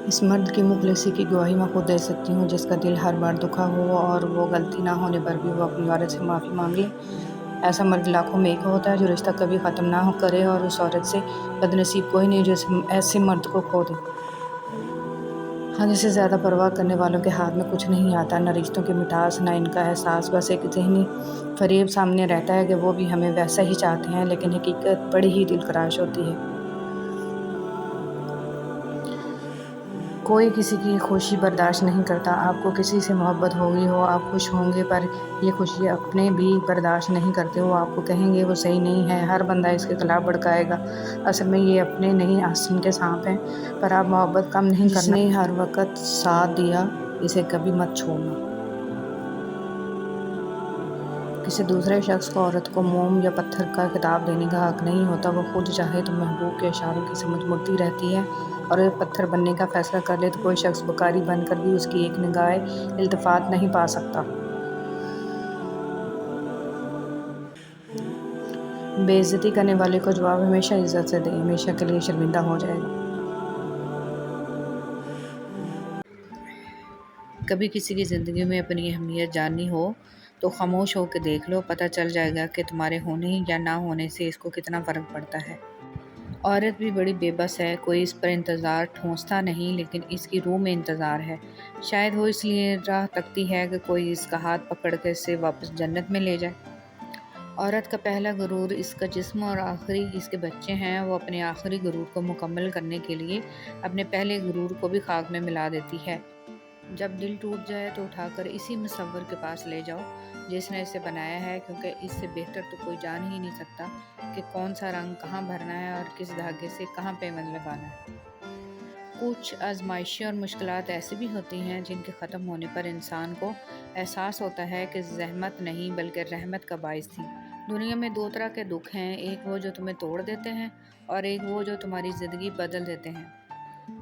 اس مرد کی مخلصی کی گواہی میں خود دے سکتی ہوں، جس کا دل ہر بار دکھا ہو اور وہ غلطی نہ ہونے پر بھی وہ اپنی عورت سے معافی مانگ لے۔ ایسا مرد لاکھوں میں ایک ہوتا ہے جو رشتہ کبھی ختم نہ کرے، اور اس عورت سے بد نصیب کوئی نہیں جو ایسے مرد کو کھو دے۔ حد سے زیادہ پرواہ کرنے والوں کے ہاتھ میں کچھ نہیں آتا، نہ رشتوں کی مٹھاس، نہ ان کا احساس، بس ایک ذہنی فریب سامنے رہتا ہے کہ وہ بھی ہمیں ویسا ہی چاہتے ہیں، لیکن حقیقت بڑی ہی دلخراش ہوتی ہے۔ کوئی کسی کی خوشی برداشت نہیں کرتا۔ آپ کو کسی سے محبت ہوگی ہو، آپ خوش ہوں گے، پر یہ خوشی اپنے بھی برداشت نہیں کرتے، وہ آپ کو کہیں گے وہ صحیح نہیں ہے، ہر بندہ اس کے خلاف بھڑکائے گا۔ اصل میں یہ اپنے نہیں آستین کے سانپ ہیں، پر آپ محبت کم نہیں کرنا۔ جس نے ہر وقت ساتھ دیا، اسے کبھی مت چھوڑنا۔ کسی دوسرے شخص کو عورت کو موم یا پتھر کا خطاب دینے کا حق نہیں ہوتا، وہ خود چاہے تو محبوب کے اشاروں کی سمجھ مڑتی رہتی ہے، اور اگر پتھر بننے کا فیصلہ کر لے تو کوئی شخص بکاری بن کر بھی اس کی ایک نگاہ التفات نہیں پا سکتا۔ بے عزتی کرنے والے کو جواب ہمیشہ عزت سے دے، ہمیشہ کے لیے شرمندہ ہو جائے گا۔ کبھی کسی کی زندگی میں اپنی اہمیت جاننی ہو تو خاموش ہو کے دیکھ لو، پتہ چل جائے گا کہ تمہارے ہونے یا نہ ہونے سے اس کو کتنا فرق پڑتا ہے۔ عورت بھی بڑی بے بس ہے، کوئی اس پر انتظار ٹھونستا نہیں، لیکن اس کی روح میں انتظار ہے۔ شاید وہ اس لیے راہ تکتی ہے کہ کوئی اس کا ہاتھ پکڑ کے اسے واپس جنت میں لے جائے۔ عورت کا پہلا غرور اس کا جسم اور آخری اس کے بچے ہیں، وہ اپنے آخری غرور کو مکمل کرنے کے لیے اپنے پہلے غرور کو بھی خاک میں ملا دیتی ہے۔ جب دل ٹوٹ جائے تو اٹھا کر اسی مصور کے پاس لے جاؤ جس نے اسے بنایا ہے، کیونکہ اس سے بہتر تو کوئی جان ہی نہیں سکتا کہ کون سا رنگ کہاں بھرنا ہے اور کس دھاگے سے کہاں پیوند لگانا ہے۔ کچھ آزمائشیں اور مشکلات ایسی بھی ہوتی ہیں جن کے ختم ہونے پر انسان کو احساس ہوتا ہے کہ زحمت نہیں بلکہ رحمت کا باعث تھی۔ دنیا میں دو طرح کے دکھ ہیں، ایک وہ جو تمہیں توڑ دیتے ہیں اور ایک وہ جو تمہاری زندگی بدل دیتے ہیں۔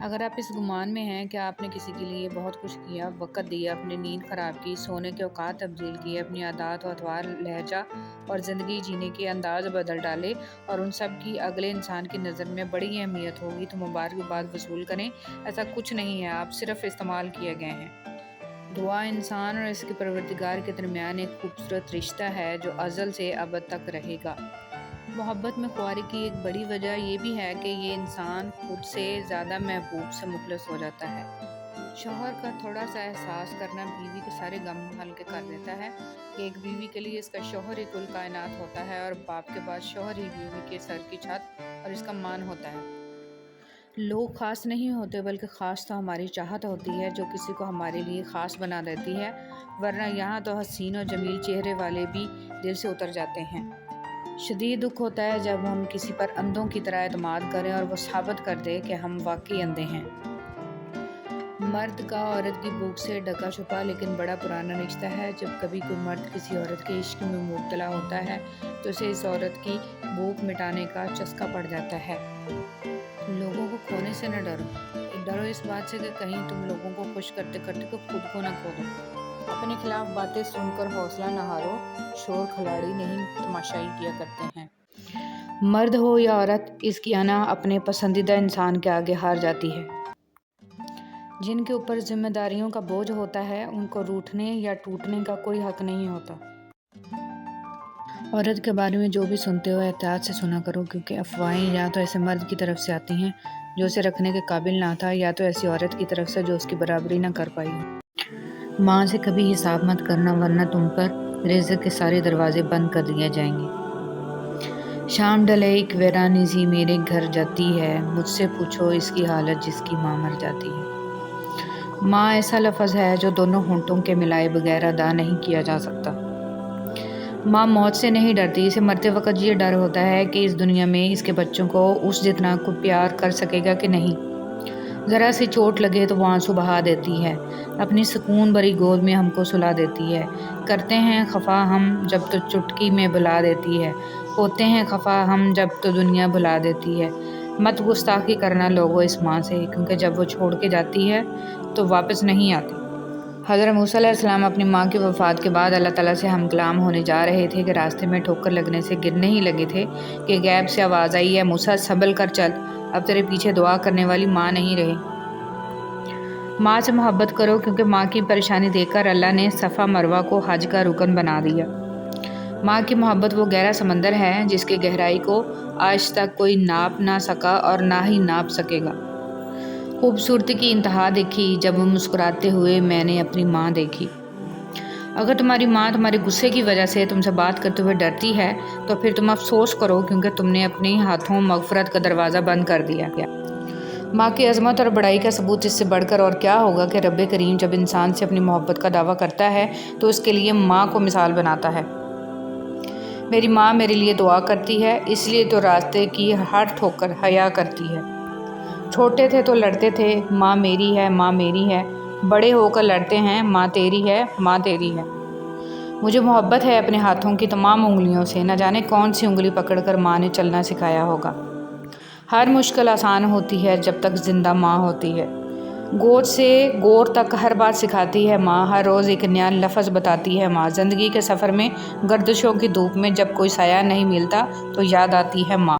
اگر آپ اس گمان میں ہیں کہ آپ نے کسی کے لیے بہت کچھ کیا، وقت دیا، اپنی نیند خراب کی، سونے کے اوقات تبدیل کیے، اپنی عادات و اطوار، لہجہ اور زندگی جینے کے انداز بدل ڈالے، اور ان سب کی اگلے انسان کی نظر میں بڑی اہمیت ہوگی، تو مبارکباد وصول کریں۔ ایسا کچھ نہیں ہے، آپ صرف استعمال کیے گئے ہیں۔ دعا انسان اور اس کے پروردگار کے درمیان ایک خوبصورت رشتہ ہے جو ازل سے ابد تک رہے گا۔ محبت میں خواری کی ایک بڑی وجہ یہ بھی ہے کہ یہ انسان خود سے زیادہ محبوب سے مخلص ہو جاتا ہے۔ شوہر کا تھوڑا سا احساس کرنا بیوی کے سارے غم ہلکے کر دیتا ہے، کہ ایک بیوی کے لیے اس کا شوہر ہی کل کائنات ہوتا ہے، اور باپ کے بعد شوہر ہی بیوی کے سر کی چھت اور اس کا مان ہوتا ہے۔ لوگ خاص نہیں ہوتے، بلکہ خاص تو ہماری چاہت ہوتی ہے جو کسی کو ہمارے لیے خاص بنا دیتی ہے، ورنہ یہاں تو حسین و جمیل چہرے والے بھی دل سے اتر جاتے ہیں۔ شدید دکھ ہوتا ہے جب ہم کسی پر اندھوں کی طرح اعتماد کریں اور وہ ثابت کر دے کہ ہم واقعی اندھے ہیں۔ مرد کا عورت کی بھوک سے ڈھکا چھپا لیکن بڑا پرانا رشتہ ہے۔ جب کبھی کوئی مرد کسی عورت کے عشق میں مبتلا ہوتا ہے تو اسے اس عورت کی بھوک مٹانے کا چسکا پڑ جاتا ہے۔ لوگوں کو کھونے سے نہ ڈرو اس بات سے کہ کہیں تم لوگوں کو خوش کرتے کرتے خود کو نہ کھو دو۔ اپنے خلاف باتیں سن کر حوصلہ نہ ہارو، شور کھلاڑی نہیں تماشائی کیا کرتے ہیں۔ مرد ہو یا عورت، اس کی انا اپنے پسندیدہ انسان کے آگے ہار جاتی ہے۔ جن کے اوپر ذمہ داریوں کا بوجھ ہوتا ہے ان کو روٹھنے یا ٹوٹنے کا کوئی حق نہیں ہوتا۔ عورت کے بارے میں جو بھی سنتے ہو احتیاط سے سنا کرو، کیونکہ افواہیں یا تو ایسے مرد کی طرف سے آتی ہیں جو اسے رکھنے کے قابل نہ تھا، یا تو ایسی عورت کی طرف سے جو اس کی برابری نہ کر پائی۔ ماں سے کبھی حساب مت کرنا، ورنہ تم پر رزق کے سارے دروازے بند کر دیے جائیں گے۔ شام ڈھلے ایک ویرانی سی میرے گھر جاتی ہے، مجھ سے پوچھو اس کی حالت جس کی ماں مر جاتی ہے۔ ماں ایسا لفظ ہے جو دونوں ہونٹوں کے ملائے بغیر ادا نہیں کیا جا سکتا۔ ماں موت سے نہیں ڈرتی، اسے مرتے وقت یہ ڈر ہوتا ہے کہ اس دنیا میں اس کے بچوں کو اس جتنا کو پیار کر سکے گا کہ نہیں۔ ذرا سی چوٹ لگے تو وہ آنسو بہا دیتی ہے، اپنی سکون بھری گود میں ہم کو سلا دیتی ہے۔ کرتے ہیں خفا ہم جب تو چٹکی میں بلا دیتی ہے، ہوتے ہیں خفا ہم جب تو دنیا بھلا دیتی ہے۔ مت گستاخی کرنا لوگوں اس ماں سے، کیونکہ جب وہ چھوڑ کے جاتی ہے تو واپس نہیں آتی۔ حضرت موسیٰ علیہ السلام اپنی ماں کی وفات کے بعد اللہ تعالیٰ سے ہم کلام ہونے جا رہے تھے کہ راستے میں ٹھوکر لگنے سے گرنے ہی لگے تھے کہ غیب سے آواز آئی، اے موسیٰ سنبھل کر چل، اب تیرے پیچھے دعا کرنے والی ماں نہیں رہی۔ ماں سے محبت کرو کیونکہ ماں کی پریشانی دیکھ کر اللہ نے صفا مروہ کو حج کا رکن بنا دیا۔ ماں کی محبت وہ گہرا سمندر ہے جس کی گہرائی کو آج تک کوئی ناپ نہ سکا اور نہ ہی ناپ سکے گا۔ خوبصورتی کی انتہا دیکھی جب مسکراتے ہوئے میں نے اپنی ماں دیکھی۔ اگر تمہاری ماں تمہارے غصے کی وجہ سے تم سے بات کرتے ہوئے ڈرتی ہے تو پھر تم افسوس کرو کیونکہ تم نے اپنے ہاتھوں مغفرت کا دروازہ بند کر دیا۔ ماں کی عظمت اور بڑائی کا ثبوت اس سے بڑھ کر اور کیا ہوگا کہ رب کریم جب انسان سے اپنی محبت کا دعویٰ کرتا ہے تو اس کے لیے ماں کو مثال بناتا ہے۔ میری ماں میرے لیے دعا کرتی ہے، اس لیے تو راستے کی ہر ٹھوکر حیا کرتی ہے۔ چھوٹے تھے تو لڑتے تھے، ماں میری ہے، ماں میری ہے۔ بڑے ہو کر لڑتے ہیں، ماں تیری ہے، ماں تیری ہے۔ مجھے محبت ہے اپنے ہاتھوں کی تمام انگلیوں سے، نہ جانے کون سی انگلی پکڑ کر ماں نے چلنا سکھایا ہوگا۔ ہر مشکل آسان ہوتی ہے جب تک زندہ ماں ہوتی ہے۔ گود سے گور تک ہر بات سکھاتی ہے ماں، ہر روز ایک نیا لفظ بتاتی ہے ماں۔ زندگی کے سفر میں گردشوں کی دھوپ میں جب کوئی سایہ نہیں ملتا تو یاد آتی ہے ماں۔